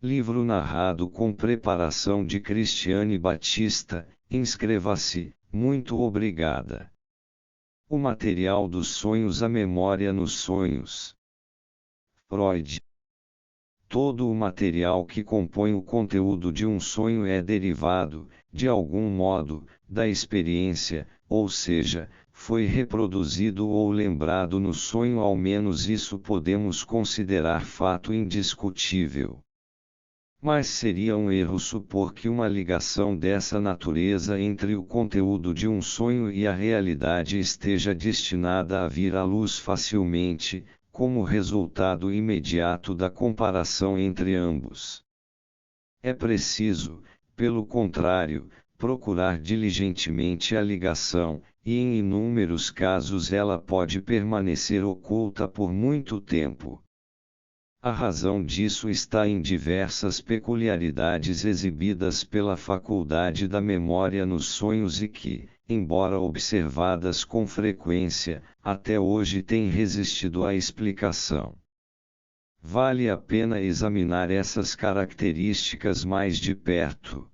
Livro narrado com preparação de Cristiane Batista. Inscreva-se, muito obrigada. O material dos sonhos, a memória nos sonhos. Freud. Todo o material que compõe o conteúdo de um sonho é derivado, de algum modo, da experiência, ou seja, foi reproduzido ou lembrado no sonho. Ao menos isso podemos considerar fato indiscutível. Mas seria um erro supor que uma ligação dessa natureza entre o conteúdo de um sonho e a realidade esteja destinada a vir à luz facilmente, como resultado imediato da comparação entre ambos. É preciso, pelo contrário, procurar diligentemente a ligação, e em inúmeros casos ela pode permanecer oculta por muito tempo. A razão disso está em diversas peculiaridades exibidas pela faculdade da memória nos sonhos e que, embora observadas com frequência, até hoje têm resistido à explicação. Vale a pena examinar essas características mais de perto.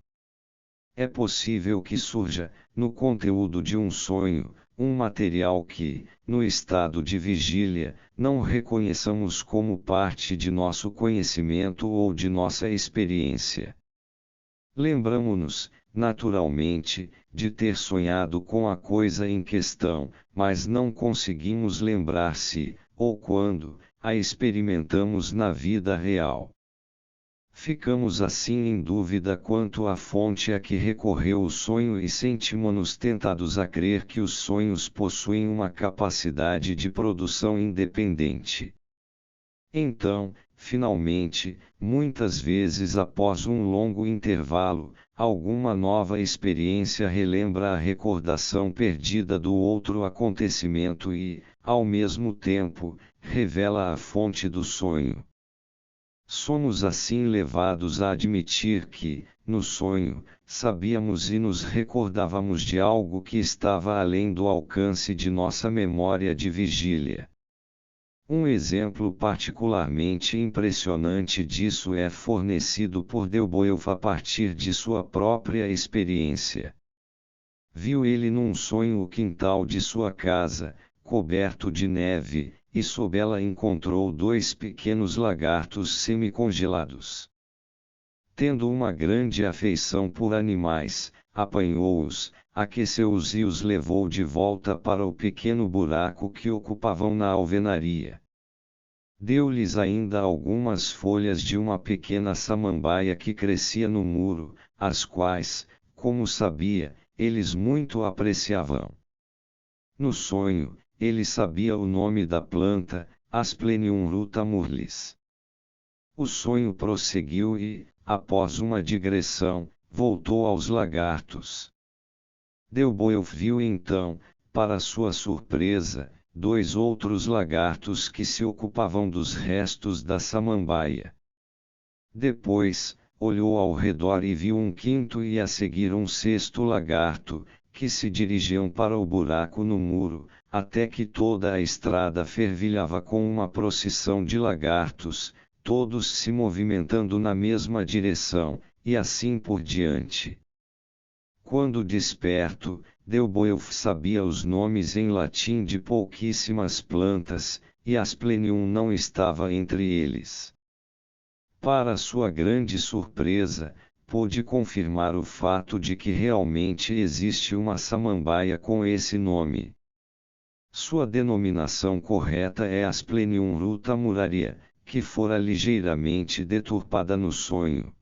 É possível que surja, no conteúdo de um sonho, um material que, no estado de vigília, não reconheçamos como parte de nosso conhecimento ou de nossa experiência. Lembramo-nos, naturalmente, de ter sonhado com a coisa em questão, mas não conseguimos lembrar se, ou quando, a experimentamos na vida real. Ficamos assim em dúvida quanto à fonte a que recorreu o sonho e sentimos-nos tentados a crer que os sonhos possuem uma capacidade de produção independente. Então, finalmente, muitas vezes após um longo intervalo, alguma nova experiência relembra a recordação perdida do outro acontecimento e, ao mesmo tempo, revela a fonte do sonho. Somos assim levados a admitir que, no sonho, sabíamos e nos recordávamos de algo que estava além do alcance de nossa memória de vigília. Um exemplo particularmente impressionante disso é fornecido por Delboeuf a partir de sua própria experiência. Viu ele num sonho o quintal de sua casa, coberto de neve, e sob ela encontrou 2 pequenos lagartos semicongelados. Tendo uma grande afeição por animais, apanhou-os, aqueceu-os e os levou de volta para o pequeno buraco que ocupavam na alvenaria. Deu-lhes ainda algumas folhas de uma pequena samambaia que crescia no muro, as quais, como sabia, eles muito apreciavam. No sonho, ele sabia o nome da planta, Asplenium rutamurlis. O sonho prosseguiu e, após uma digressão, voltou aos lagartos. Delboeuf viu então, para sua surpresa, 2 outros lagartos que se ocupavam dos restos da samambaia. Depois, olhou ao redor e viu um quinto e a seguir um 6º lagarto, que se dirigiam para o buraco no muro, até que toda a estrada fervilhava com uma procissão de lagartos, todos se movimentando na mesma direção, e assim por diante. Quando desperto, Delboeuf sabia os nomes em latim de pouquíssimas plantas, e Asplenium não estava entre eles. Para sua grande surpresa, pôde confirmar o fato de que realmente existe uma samambaia com esse nome. Sua denominação correta é Asplenium rutamuraria, que fora ligeiramente deturpada no sonho.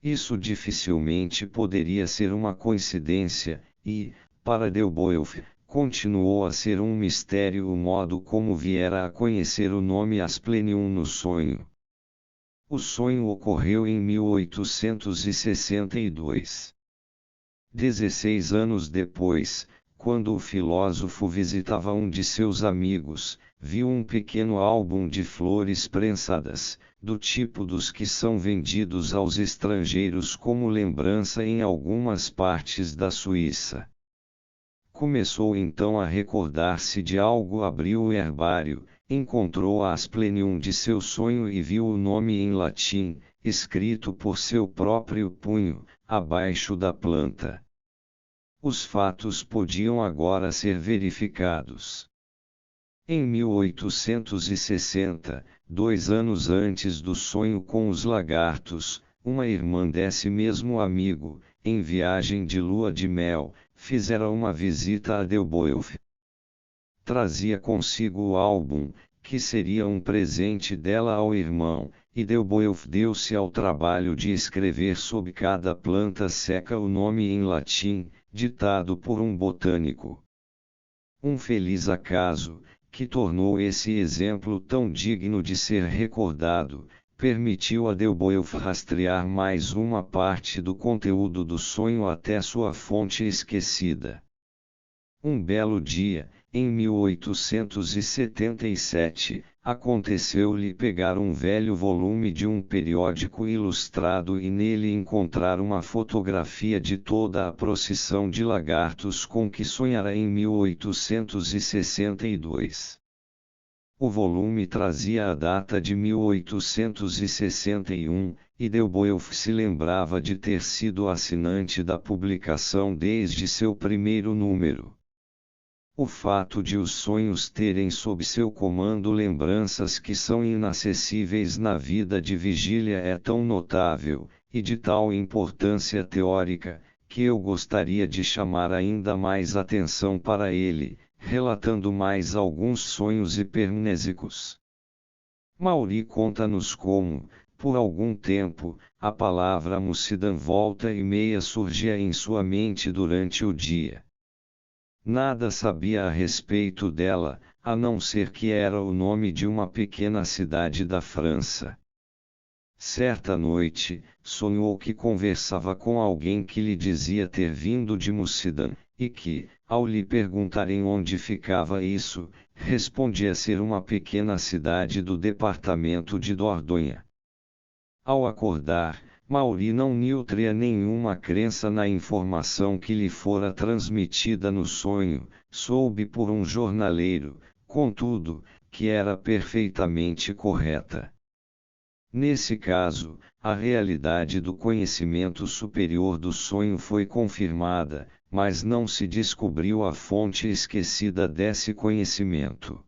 Isso dificilmente poderia ser uma coincidência, e, para Delboeuf, continuou a ser um mistério o modo como viera a conhecer o nome Asplenium no sonho. O sonho ocorreu em 1862. 16 anos depois, quando o filósofo visitava um de seus amigos, viu um pequeno álbum de flores prensadas, do tipo dos que são vendidos aos estrangeiros como lembrança em algumas partes da Suíça. Começou então a recordar-se de algo, abriu o herbário, encontrou a Asplenium de seu sonho e viu o nome em latim, escrito por seu próprio punho, abaixo da planta. Os fatos podiam agora ser verificados. Em 1860, 2 anos antes do sonho com os lagartos, uma irmã desse mesmo amigo, em viagem de lua de mel, fizera uma visita a Delboeuf. Trazia consigo o álbum, que seria um presente dela ao irmão, e Delboeuf deu-se ao trabalho de escrever sob cada planta seca o nome em latim, ditado por um botânico. Um feliz acaso, que tornou esse exemplo tão digno de ser recordado, permitiu a Delboeuf rastrear mais uma parte do conteúdo do sonho até sua fonte esquecida. Um belo dia, em 1877, aconteceu-lhe pegar um velho volume de um periódico ilustrado e nele encontrar uma fotografia de toda a procissão de lagartos com que sonhara em 1862. O volume trazia a data de 1861, e Delboeuf se lembrava de ter sido assinante da publicação desde seu primeiro número. O fato de os sonhos terem sob seu comando lembranças que são inacessíveis na vida de vigília é tão notável, e de tal importância teórica, que eu gostaria de chamar ainda mais atenção para ele, relatando mais alguns sonhos hipermnésicos. Maury conta-nos como, por algum tempo, a palavra Mussidan volta e meia surgia em sua mente durante o dia. Nada sabia a respeito dela, a não ser que era o nome de uma pequena cidade da França. Certa noite, sonhou que conversava com alguém que lhe dizia ter vindo de Mussidan, e que, ao lhe perguntarem onde ficava isso, respondia ser uma pequena cidade do departamento de Dordogne. Ao acordar, Maury não nutria nenhuma crença na informação que lhe fora transmitida no sonho, soube por um jornaleiro, contudo, que era perfeitamente correta. Nesse caso, a realidade do conhecimento superior do sonho foi confirmada, mas não se descobriu a fonte esquecida desse conhecimento.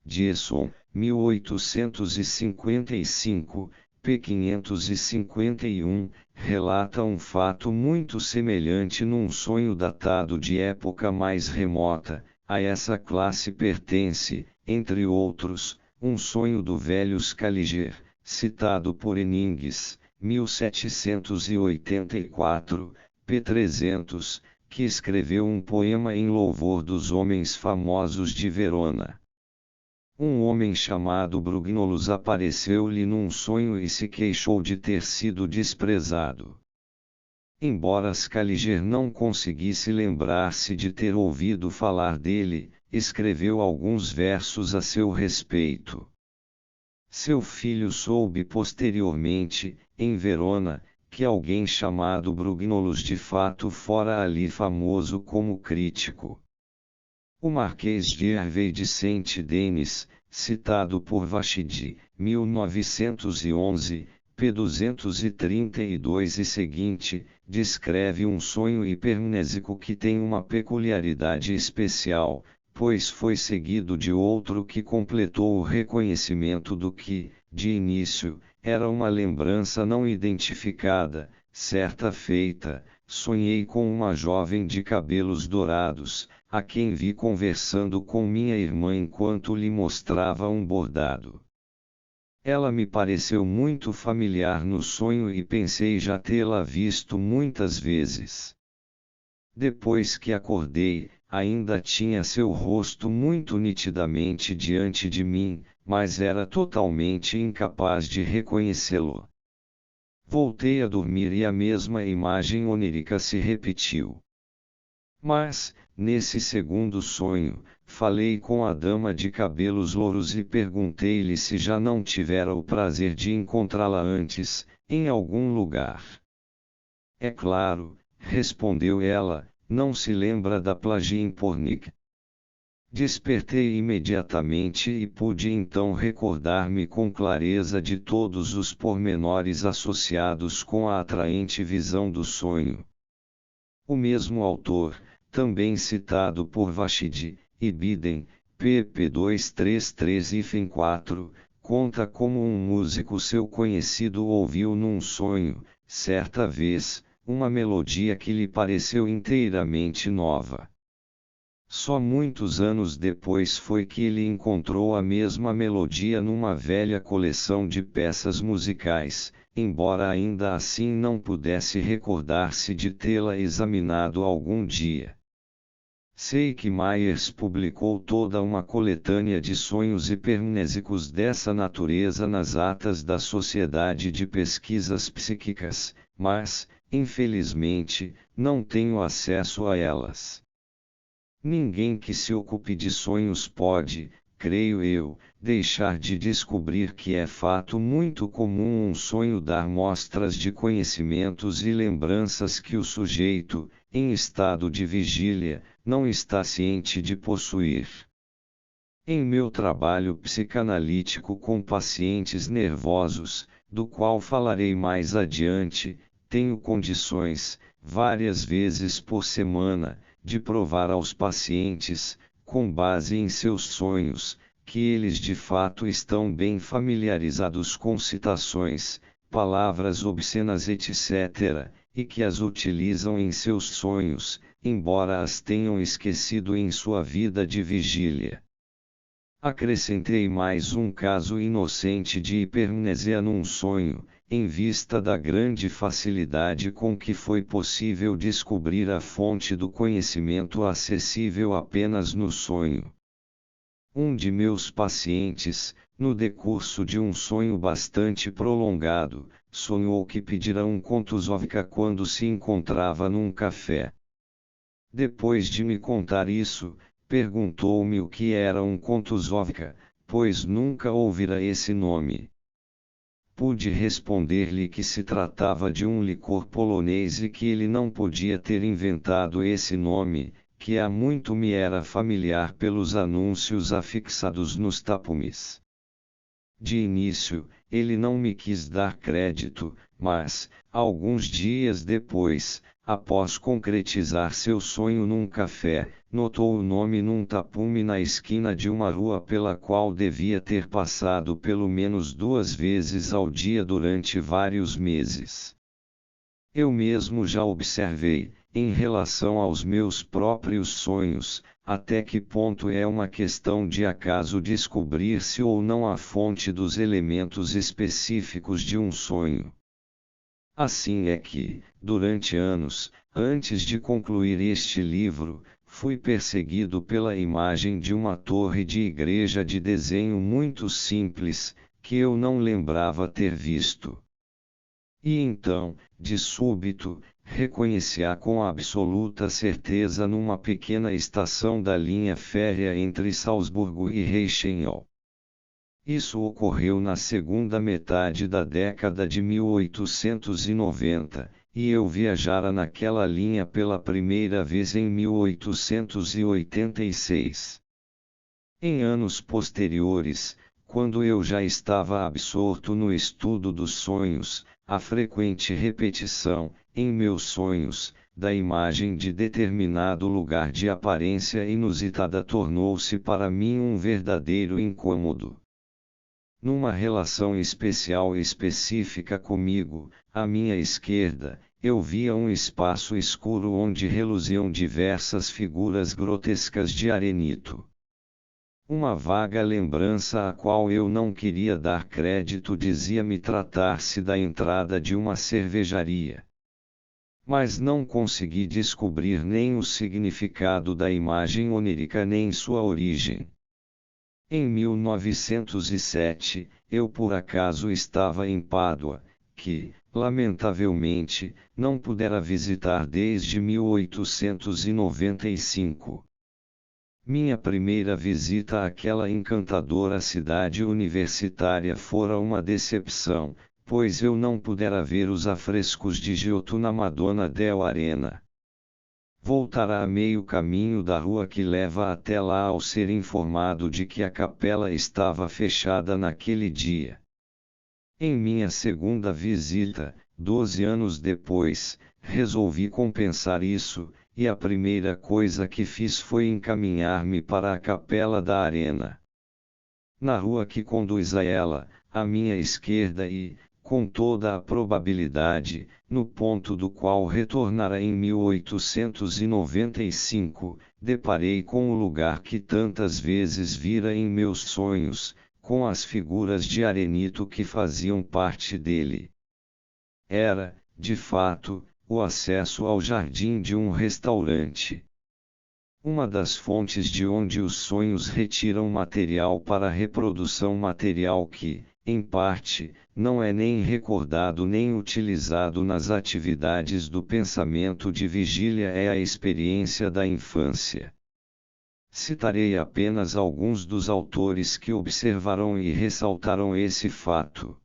Diesson, 1855, p. 551, relata um fato muito semelhante num sonho datado de época mais remota. A essa classe pertence, entre outros, um sonho do velho Scaliger, citado por Henningsen, 1784, p. 300, que escreveu um poema em louvor dos homens famosos de Verona. Um homem chamado Brugnolos apareceu-lhe num sonho e se queixou de ter sido desprezado. Embora Scaliger não conseguisse lembrar-se de ter ouvido falar dele, escreveu alguns versos a seu respeito. Seu filho soube posteriormente, em Verona, que alguém chamado Brugnolos de fato fora ali famoso como crítico. O Marquês de Hervey de Saint-Denis, citado por Vachidi, 1911, p. 232 e seguinte, descreve um sonho hipermnésico que tem uma peculiaridade especial, pois foi seguido de outro que completou o reconhecimento do que, de início, era uma lembrança não identificada. Certa feita, sonhei com uma jovem de cabelos dourados, a quem vi conversando com minha irmã enquanto lhe mostrava um bordado. Ela me pareceu muito familiar no sonho e pensei já tê-la visto muitas vezes. Depois que acordei, ainda tinha seu rosto muito nitidamente diante de mim, mas era totalmente incapaz de reconhecê-lo. Voltei a dormir e a mesma imagem onírica se repetiu. Mas, nesse segundo sonho, falei com a dama de cabelos louros e perguntei-lhe se já não tivera o prazer de encontrá-la antes, em algum lugar. É claro, respondeu ela, não se lembra da Plage em Pornic. Despertei imediatamente e pude então recordar-me com clareza de todos os pormenores associados com a atraente visão do sonho. O mesmo autor, também citado por Vashidi, Ibidem, pp. 233-4, conta como um músico seu conhecido ouviu num sonho, certa vez, uma melodia que lhe pareceu inteiramente nova. Só muitos anos depois foi que ele encontrou a mesma melodia numa velha coleção de peças musicais, embora ainda assim não pudesse recordar-se de tê-la examinado algum dia. Sei que Myers publicou toda uma coletânea de sonhos hipermnésicos dessa natureza nas atas da Sociedade de Pesquisas Psíquicas, mas, infelizmente, não tenho acesso a elas. Ninguém que se ocupe de sonhos pode, creio eu, deixar de descobrir que é fato muito comum um sonho dar mostras de conhecimentos e lembranças que o sujeito, em estado de vigília, não está ciente de possuir. Em meu trabalho psicanalítico com pacientes nervosos, do qual falarei mais adiante, tenho condições, várias vezes por semana, de provar aos pacientes, com base em seus sonhos, que eles de fato estão bem familiarizados com citações, palavras obscenas etc., e que as utilizam em seus sonhos, embora as tenham esquecido em sua vida de vigília. Acrescentei mais um caso inocente de hipermnesia num sonho, em vista da grande facilidade com que foi possível descobrir a fonte do conhecimento acessível apenas no sonho. Um de meus pacientes, no decurso de um sonho bastante prolongado, sonhou que pedira um contusovka quando se encontrava num café. Depois de me contar isso, perguntou-me o que era um contusovka, pois nunca ouvira esse nome. Pude responder-lhe que se tratava de um licor polonês e que ele não podia ter inventado esse nome, que há muito me era familiar pelos anúncios afixados nos tapumes. De início, ele não me quis dar crédito, mas, alguns dias depois, após concretizar seu sonho num café, notou o nome num tapume na esquina de uma rua pela qual devia ter passado pelo menos 2 vezes ao dia durante vários meses. Eu mesmo já observei, em relação aos meus próprios sonhos, até que ponto é uma questão de acaso descobrir-se ou não a fonte dos elementos específicos de um sonho. Assim é que, durante anos, antes de concluir este livro, fui perseguido pela imagem de uma torre de igreja de desenho muito simples, que eu não lembrava ter visto. E então, de súbito, reconheci-a com absoluta certeza numa pequena estação da linha férrea entre Salzburgo e Reichenau. Isso ocorreu na segunda metade da década de 1890, e eu viajara naquela linha pela primeira vez em 1886. Em anos posteriores, quando eu já estava absorto no estudo dos sonhos, a frequente repetição, em meus sonhos, da imagem de determinado lugar de aparência inusitada tornou-se para mim um verdadeiro incômodo. Numa relação especial e específica comigo, à minha esquerda, eu via um espaço escuro onde reluziam diversas figuras grotescas de arenito. Uma vaga lembrança a qual eu não queria dar crédito dizia-me tratar-se da entrada de uma cervejaria. Mas não consegui descobrir nem o significado da imagem onírica nem sua origem. Em 1907, eu por acaso estava em Pádua, que, lamentavelmente, não pudera visitar desde 1895. Minha primeira visita àquela encantadora cidade universitária fora uma decepção, pois eu não pudera ver os afrescos de Giotto na Madonna del Arena. voltará a meio caminho da rua que leva até lá ao ser informado de que a capela estava fechada naquele dia. Em minha segunda visita, 12 anos depois, resolvi compensar isso, e a primeira coisa que fiz foi encaminhar-me para a capela da arena. Na rua que conduz a ela, à minha esquerda e, com toda a probabilidade, no ponto do qual retornara em 1895, deparei com o lugar que tantas vezes vira em meus sonhos, com as figuras de arenito que faziam parte dele. Era, de fato, o acesso ao jardim de um restaurante. Uma das fontes de onde os sonhos retiram material para a reprodução material que, em parte, não é nem recordado nem utilizado nas atividades do pensamento de vigília é a experiência da infância. Citarei apenas alguns dos autores que observaram e ressaltaram esse fato.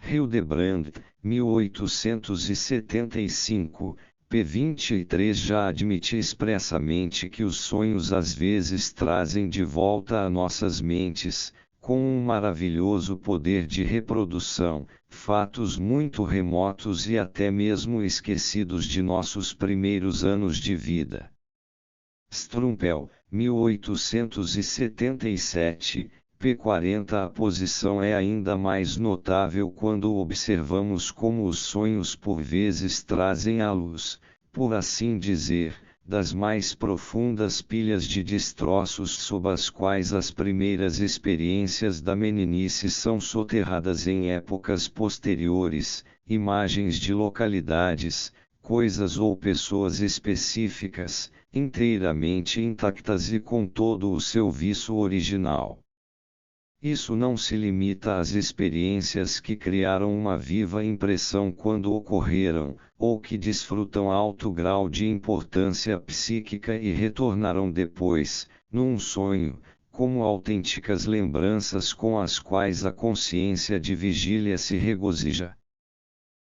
Hildebrand, 1875, p. 23 já admite expressamente que os sonhos às vezes trazem de volta a nossas mentes, com um maravilhoso poder de reprodução, fatos muito remotos e até mesmo esquecidos de nossos primeiros anos de vida. Strumpel, 1877, p. 40. A posição é ainda mais notável quando observamos como os sonhos por vezes trazem à luz, por assim dizer, das mais profundas pilhas de destroços sob as quais as primeiras experiências da meninice são soterradas em épocas posteriores, imagens de localidades, coisas ou pessoas específicas, inteiramente intactas e com todo o seu viço original. Isso não se limita às experiências que criaram uma viva impressão quando ocorreram, ou que desfrutam alto grau de importância psíquica e retornaram depois, num sonho, como autênticas lembranças com as quais a consciência de vigília se regozija.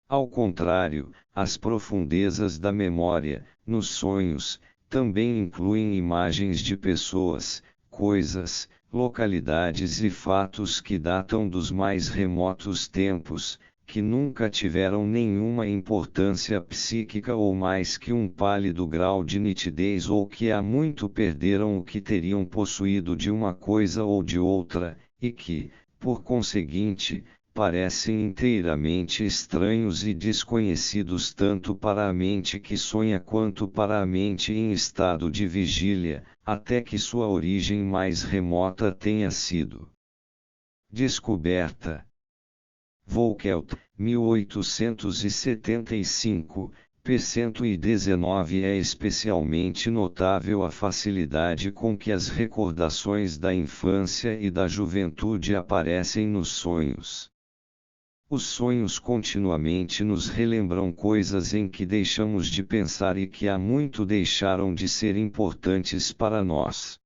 Ao contrário, as profundezas da memória, nos sonhos, também incluem imagens de pessoas, coisas, localidades e fatos que datam dos mais remotos tempos, que nunca tiveram nenhuma importância psíquica ou mais que um pálido grau de nitidez ou que há muito perderam o que teriam possuído de uma coisa ou de outra, e que, por conseguinte, parecem inteiramente estranhos e desconhecidos tanto para a mente que sonha quanto para a mente em estado de vigília, até que sua origem mais remota tenha sido descoberta. Volkelt, 1875, p. 119. É especialmente notável a facilidade com que as recordações da infância e da juventude aparecem nos sonhos. Os sonhos continuamente nos relembram coisas em que deixamos de pensar e que há muito deixaram de ser importantes para nós.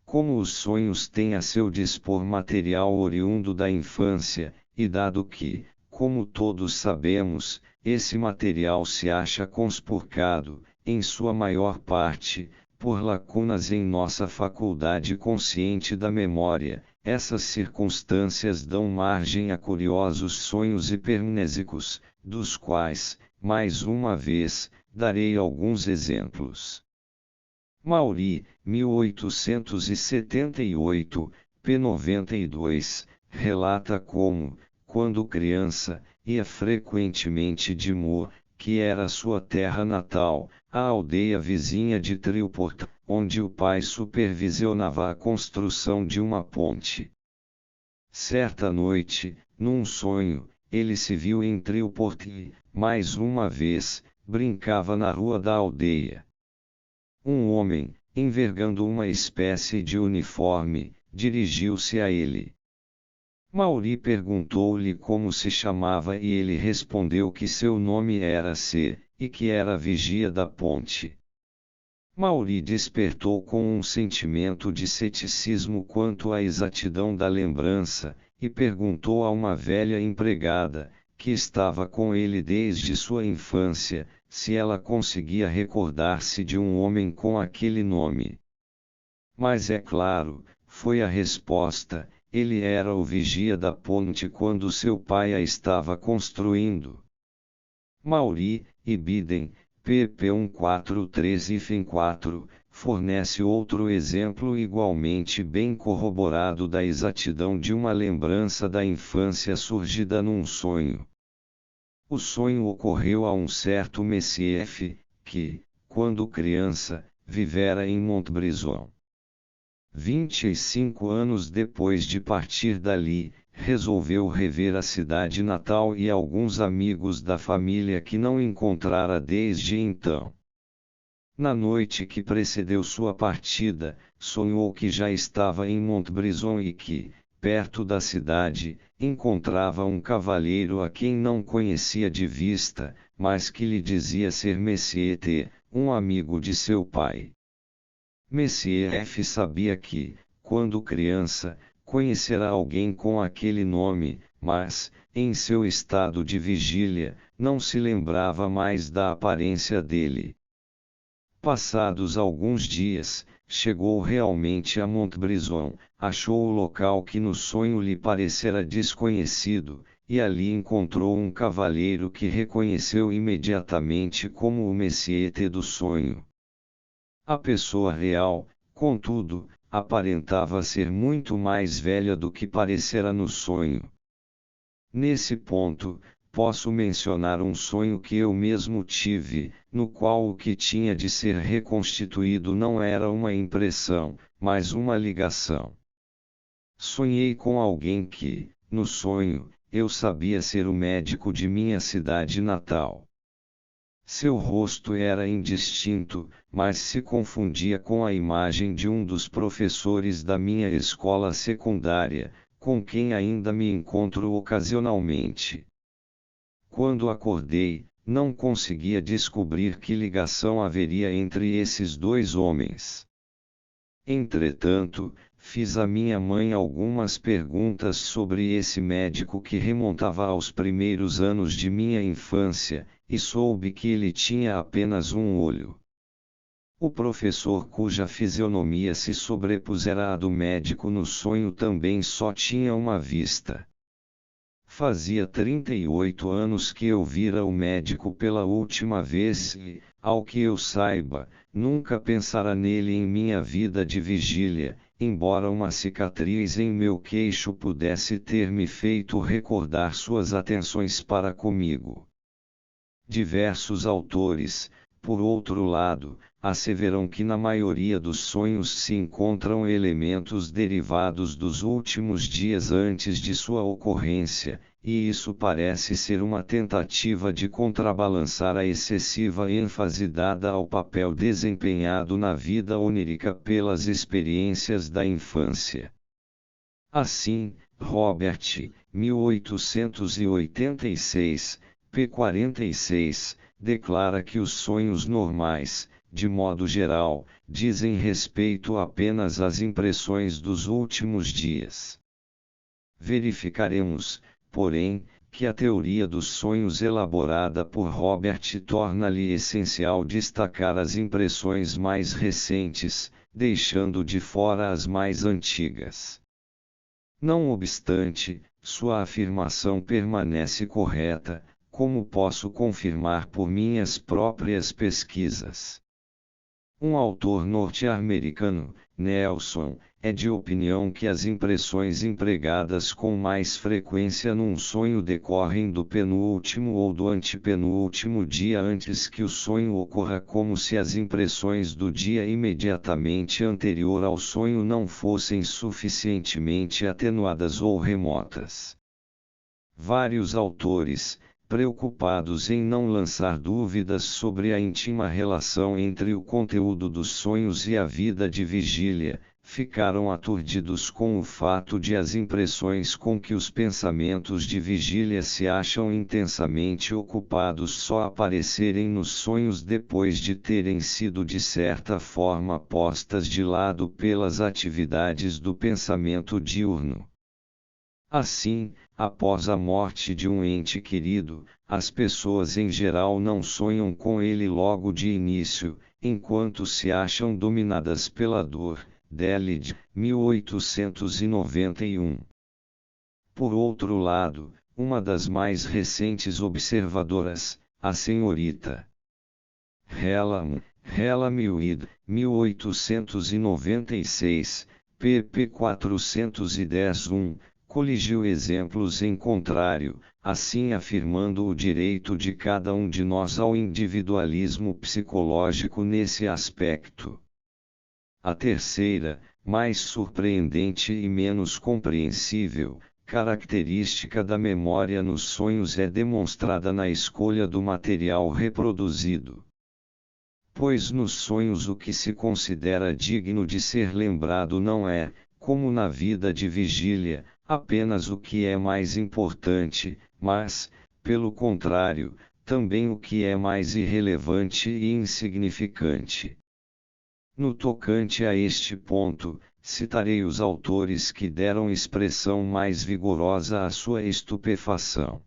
Como os sonhos têm a seu dispor material oriundo da infância, e dado que, como todos sabemos, esse material se acha conspurcado, em sua maior parte, por lacunas em nossa faculdade consciente da memória, essas circunstâncias dão margem a curiosos sonhos hipermnésicos, dos quais, mais uma vez, darei alguns exemplos. Maury, 1878, p. 92, relata como, quando criança, ia frequentemente de Moore, que era sua terra natal, à aldeia vizinha de Triport, onde o pai supervisionava a construção de uma ponte. Certa noite, num sonho, ele se viu em Triport e, mais uma vez, brincava na rua da aldeia. Um homem, envergando uma espécie de uniforme, dirigiu-se a ele. Maury perguntou-lhe como se chamava e ele respondeu que seu nome era C, e que era vigia da ponte. Maury despertou com um sentimento de ceticismo quanto à exatidão da lembrança, e perguntou a uma velha empregada, que estava com ele desde sua infância, se ela conseguia recordar-se de um homem com aquele nome. Mas é claro, foi a resposta, ele era o vigia da ponte quando seu pai a estava construindo. Maury, Ibidem, pp 143-4, fornece outro exemplo igualmente bem corroborado da exatidão de uma lembrança da infância surgida num sonho. O sonho ocorreu a um certo Monsieur F., que, quando criança, vivera em Montbrison. 25 anos depois de partir dali, resolveu rever a cidade natal e alguns amigos da família que não encontrara desde então. Na noite que precedeu sua partida, sonhou que já estava em Montbrison e que, perto da cidade, encontrava um cavalheiro a quem não conhecia de vista, mas que lhe dizia ser Monsieur T., um amigo de seu pai. Monsieur F. sabia que, quando criança, conhecera alguém com aquele nome, mas, em seu estado de vigília, não se lembrava mais da aparência dele. Passados alguns dias, chegou realmente a Montbrison, achou o local que no sonho lhe parecera desconhecido, e ali encontrou um cavalheiro que reconheceu imediatamente como o Monsieur T. do sonho. A pessoa real, contudo, aparentava ser muito mais velha do que parecera no sonho. Nesse ponto, posso mencionar um sonho que eu mesmo tive, no qual o que tinha de ser reconstituído não era uma impressão, mas uma ligação. Sonhei com alguém que, no sonho, eu sabia ser o médico de minha cidade natal. Seu rosto era indistinto, mas se confundia com a imagem de um dos professores da minha escola secundária, com quem ainda me encontro ocasionalmente. Quando acordei, não conseguia descobrir que ligação haveria entre esses dois homens. Entretanto, fiz à minha mãe algumas perguntas sobre esse médico que remontava aos primeiros anos de minha infância, e soube que ele tinha apenas um olho. O professor cuja fisionomia se sobrepusera à do médico no sonho também só tinha uma vista. Fazia 38 anos que eu vira o médico pela última vez e, ao que eu saiba, nunca pensara nele em minha vida de vigília, embora uma cicatriz em meu queixo pudesse ter me feito recordar suas atenções para comigo. Diversos autores, por outro lado, asseveram que na maioria dos sonhos se encontram elementos derivados dos últimos dias antes de sua ocorrência, e isso parece ser uma tentativa de contrabalançar a excessiva ênfase dada ao papel desempenhado na vida onírica pelas experiências da infância. Assim, Robert, 1886, p. 46, declara que os sonhos normais, de modo geral, dizem respeito apenas às impressões dos últimos dias. Verificaremos, porém, que a teoria dos sonhos elaborada por Robert torna-lhe essencial destacar as impressões mais recentes, deixando de fora as mais antigas. Não obstante, sua afirmação permanece correta, como posso confirmar por minhas próprias pesquisas. Um autor norte-americano, Nelson, é de opinião que as impressões empregadas com mais frequência num sonho decorrem do penúltimo ou do antepenúltimo dia antes que o sonho ocorra, como se as impressões do dia imediatamente anterior ao sonho não fossem suficientemente atenuadas ou remotas. Vários autores, preocupados em não lançar dúvidas sobre a íntima relação entre o conteúdo dos sonhos e a vida de vigília, ficaram aturdidos com o fato de as impressões com que os pensamentos de vigília se acham intensamente ocupados só aparecerem nos sonhos depois de terem sido de certa forma postas de lado pelas atividades do pensamento diurno. Assim, após a morte de um ente querido, as pessoas em geral não sonham com ele logo de início, enquanto se acham dominadas pela dor. Delitzsch, 1891. Por outro lado, uma das mais recentes observadoras, a senhorita Hella-Mead, 1896, pp. 410-1, coligiu exemplos em contrário, assim afirmando o direito de cada um de nós ao individualismo psicológico nesse aspecto. A terceira, mais surpreendente e menos compreensível, característica da memória nos sonhos é demonstrada na escolha do material reproduzido. Pois nos sonhos o que se considera digno de ser lembrado não é, como na vida de vigília, apenas o que é mais importante, mas, pelo contrário, também o que é mais irrelevante e insignificante. No tocante a este ponto, citarei os autores que deram expressão mais vigorosa à sua estupefação.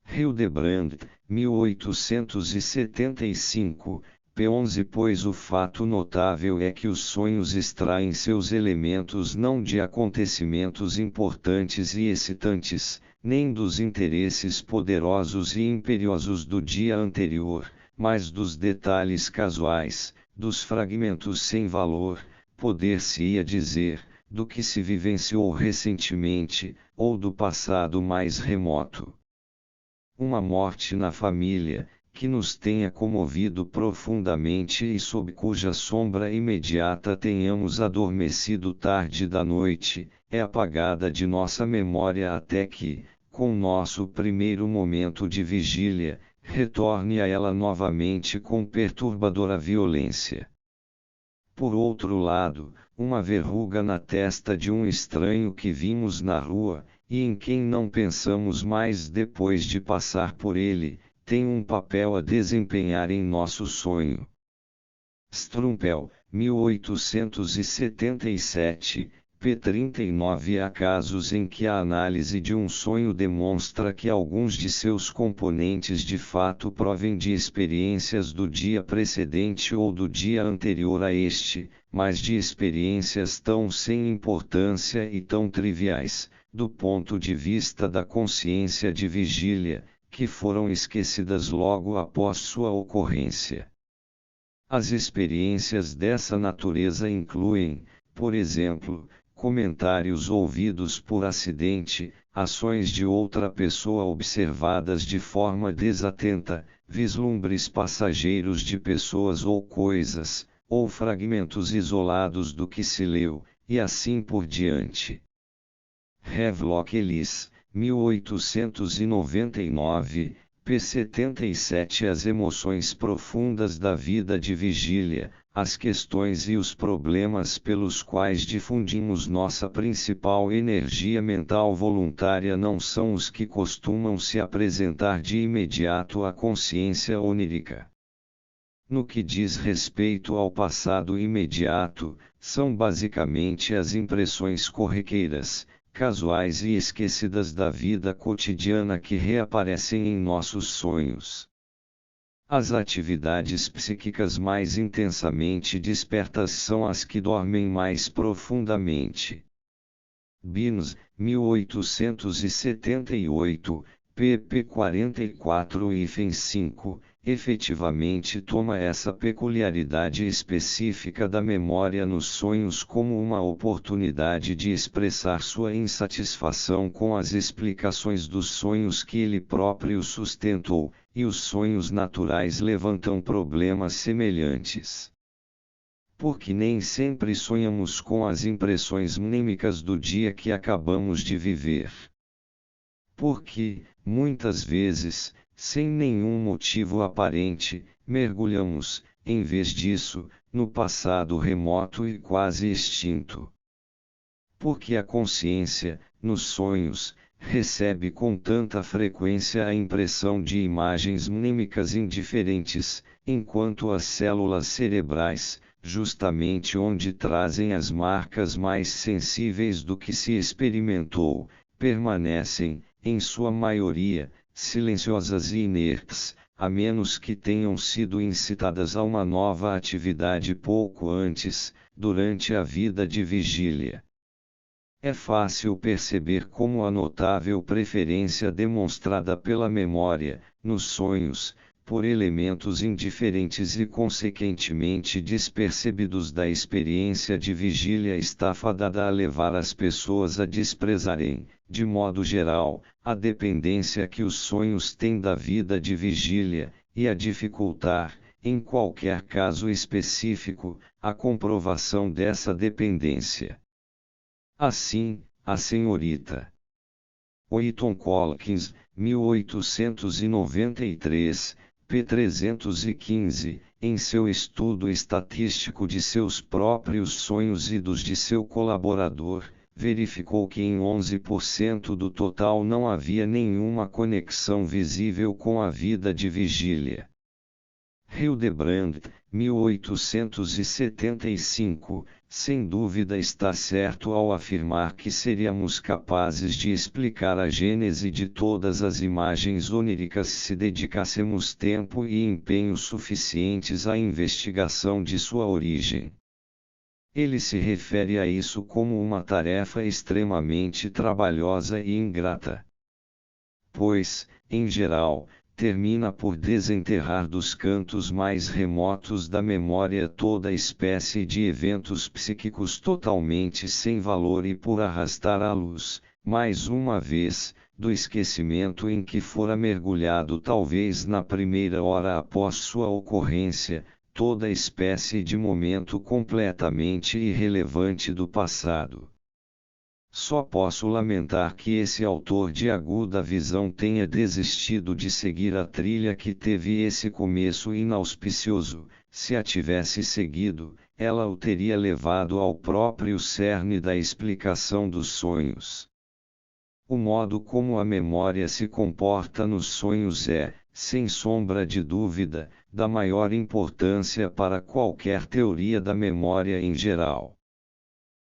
Hildebrand, 1875, p11. Pois o fato notável é que os sonhos extraem seus elementos não de acontecimentos importantes e excitantes, nem dos interesses poderosos e imperiosos do dia anterior, mas dos detalhes casuais, dos fragmentos sem valor, poder-se-ia dizer, do que se vivenciou recentemente, ou do passado mais remoto. Uma morte na família, que nos tenha comovido profundamente e sob cuja sombra imediata tenhamos adormecido tarde da noite, é apagada de nossa memória até que, com nosso primeiro momento de vigília, retorne a ela novamente com perturbadora violência. Por outro lado, uma verruga na testa de um estranho que vimos na rua, e em quem não pensamos mais depois de passar por ele, tem um papel a desempenhar em nosso sonho. Strumpel, 1877, p. 39. Há casos em que a análise de um sonho demonstra que alguns de seus componentes de fato provêm de experiências do dia precedente ou do dia anterior a este, mas de experiências tão sem importância e tão triviais, do ponto de vista da consciência de vigília, que foram esquecidas logo após sua ocorrência. As experiências dessa natureza incluem, por exemplo, comentários ouvidos por acidente, ações de outra pessoa observadas de forma desatenta, vislumbres passageiros de pessoas ou coisas, ou fragmentos isolados do que se leu, e assim por diante. Havelock Ellis, 1899, p. 77. As emoções profundas da vida de vigília, as questões e os problemas pelos quais difundimos nossa principal energia mental voluntária não são os que costumam se apresentar de imediato à consciência onírica. No que diz respeito ao passado imediato, são basicamente as impressões corriqueiras, casuais e esquecidas da vida cotidiana que reaparecem em nossos sonhos. As atividades psíquicas mais intensamente despertas são as que dormem mais profundamente. Binns, 1878, pp. 44-5, efetivamente toma essa peculiaridade específica da memória nos sonhos como uma oportunidade de expressar sua insatisfação com as explicações dos sonhos que ele próprio sustentou, e os sonhos naturais levantam problemas semelhantes. Porque nem sempre sonhamos com as impressões mnêmicas do dia que acabamos de viver. Porque, muitas vezes, sem nenhum motivo aparente, mergulhamos, em vez disso, no passado remoto e quase extinto. Porque a consciência, nos sonhos, recebe com tanta frequência a impressão de imagens mnêmicas indiferentes, enquanto as células cerebrais, justamente onde trazem as marcas mais sensíveis do que se experimentou, permanecem, em sua maioria, silenciosas e inertes, a menos que tenham sido incitadas a uma nova atividade pouco antes, durante a vida de vigília. É fácil perceber como a notável preferência demonstrada pela memória, nos sonhos, por elementos indiferentes e consequentemente despercebidos da experiência de vigília está fadada a levar as pessoas a desprezarem, de modo geral, a dependência que os sonhos têm da vida de vigília, e a dificultar, em qualquer caso específico, a comprovação dessa dependência. Assim, a senhorita Wheaton Collins, 1893, p. 315, em seu estudo estatístico de seus próprios sonhos e dos de seu colaborador, verificou que em 11% do total não havia nenhuma conexão visível com a vida de vigília. Hildebrand, 1875, sem dúvida está certo ao afirmar que seríamos capazes de explicar a gênese de todas as imagens oníricas se dedicássemos tempo e empenho suficientes à investigação de sua origem. Ele se refere a isso como uma tarefa extremamente trabalhosa e ingrata. Pois, em geral, termina por desenterrar dos cantos mais remotos da memória toda espécie de eventos psíquicos totalmente sem valor e por arrastar à luz, mais uma vez, do esquecimento em que fora mergulhado talvez na primeira hora após sua ocorrência, toda espécie de momento completamente irrelevante do passado. Só posso lamentar que esse autor de aguda visão tenha desistido de seguir a trilha que teve esse começo inauspicioso. Se a tivesse seguido, ela o teria levado ao próprio cerne da explicação dos sonhos. O modo como a memória se comporta nos sonhos é, sem sombra de dúvida, da maior importância para qualquer teoria da memória em geral.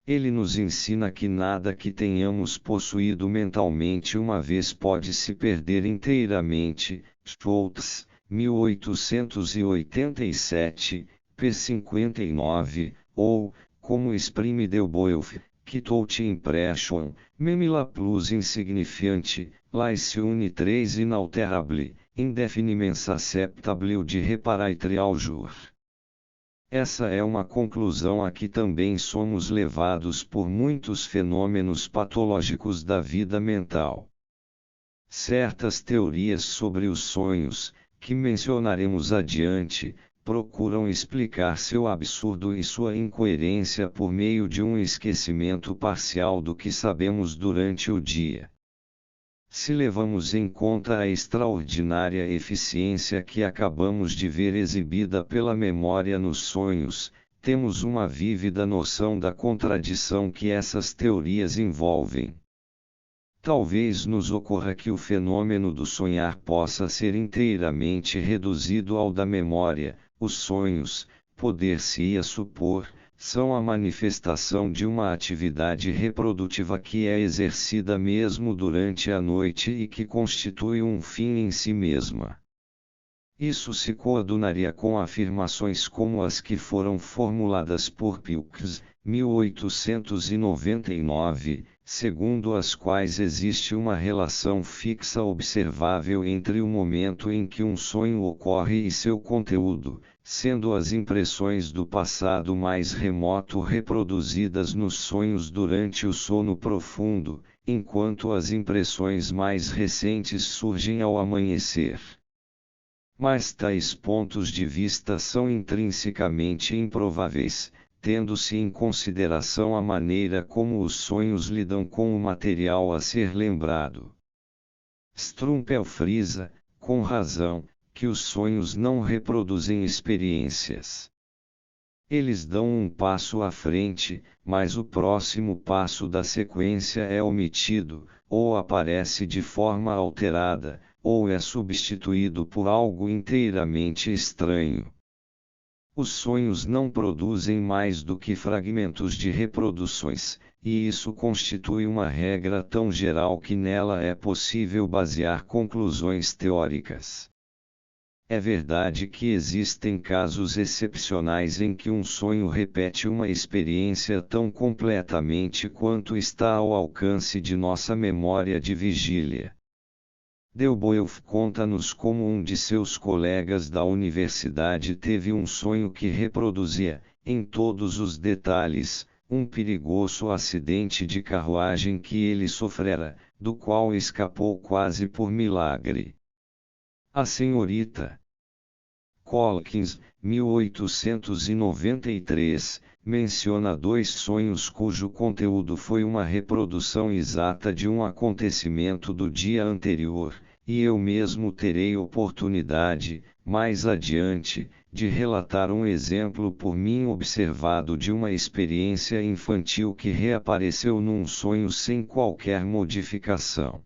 Ele nos ensina que nada que tenhamos possuído mentalmente uma vez pode se perder inteiramente. Schultz, 1887, p. 59, ou, como exprime Delboeuf, que toute impression, même la plus insignifiante, laisse une très inalterable, indefiniment susceptible de reparaître au jour. Essa é uma conclusão a que também somos levados por muitos fenômenos patológicos da vida mental. Certas teorias sobre os sonhos, que mencionaremos adiante, procuram explicar seu absurdo e sua incoerência por meio de um esquecimento parcial do que sabemos durante o dia. Se levamos em conta a extraordinária eficiência que acabamos de ver exibida pela memória nos sonhos, temos uma vívida noção da contradição que essas teorias envolvem. Talvez nos ocorra que o fenômeno do sonhar possa ser inteiramente reduzido ao da memória. Os sonhos, poder-se-ia supor, são a manifestação de uma atividade reprodutiva que é exercida mesmo durante a noite e que constitui um fim em si mesma. Isso se coadunaria com afirmações como as que foram formuladas por Pilkes, 1899, segundo as quais existe uma relação fixa observável entre o momento em que um sonho ocorre e seu conteúdo, sendo as impressões do passado mais remoto reproduzidas nos sonhos durante o sono profundo, enquanto as impressões mais recentes surgem ao amanhecer. Mas tais pontos de vista são intrinsecamente improváveis, tendo-se em consideração a maneira como os sonhos lidam com o material a ser lembrado. Strumpel frisa, com razão, que os sonhos não reproduzem experiências. Eles dão um passo à frente, mas o próximo passo da sequência é omitido, ou aparece de forma alterada, ou é substituído por algo inteiramente estranho. Os sonhos não produzem mais do que fragmentos de reproduções, e isso constitui uma regra tão geral que nela é possível basear conclusões teóricas. É verdade que existem casos excepcionais em que um sonho repete uma experiência tão completamente quanto está ao alcance de nossa memória de vigília. Delboeuf conta-nos como um de seus colegas da universidade teve um sonho que reproduzia, em todos os detalhes, um perigoso acidente de carruagem que ele sofrera, do qual escapou quase por milagre. A senhorita Collins, 1893, menciona 2 sonhos cujo conteúdo foi uma reprodução exata de um acontecimento do dia anterior, e eu mesmo terei oportunidade, mais adiante, de relatar um exemplo por mim observado de uma experiência infantil que reapareceu num sonho sem qualquer modificação.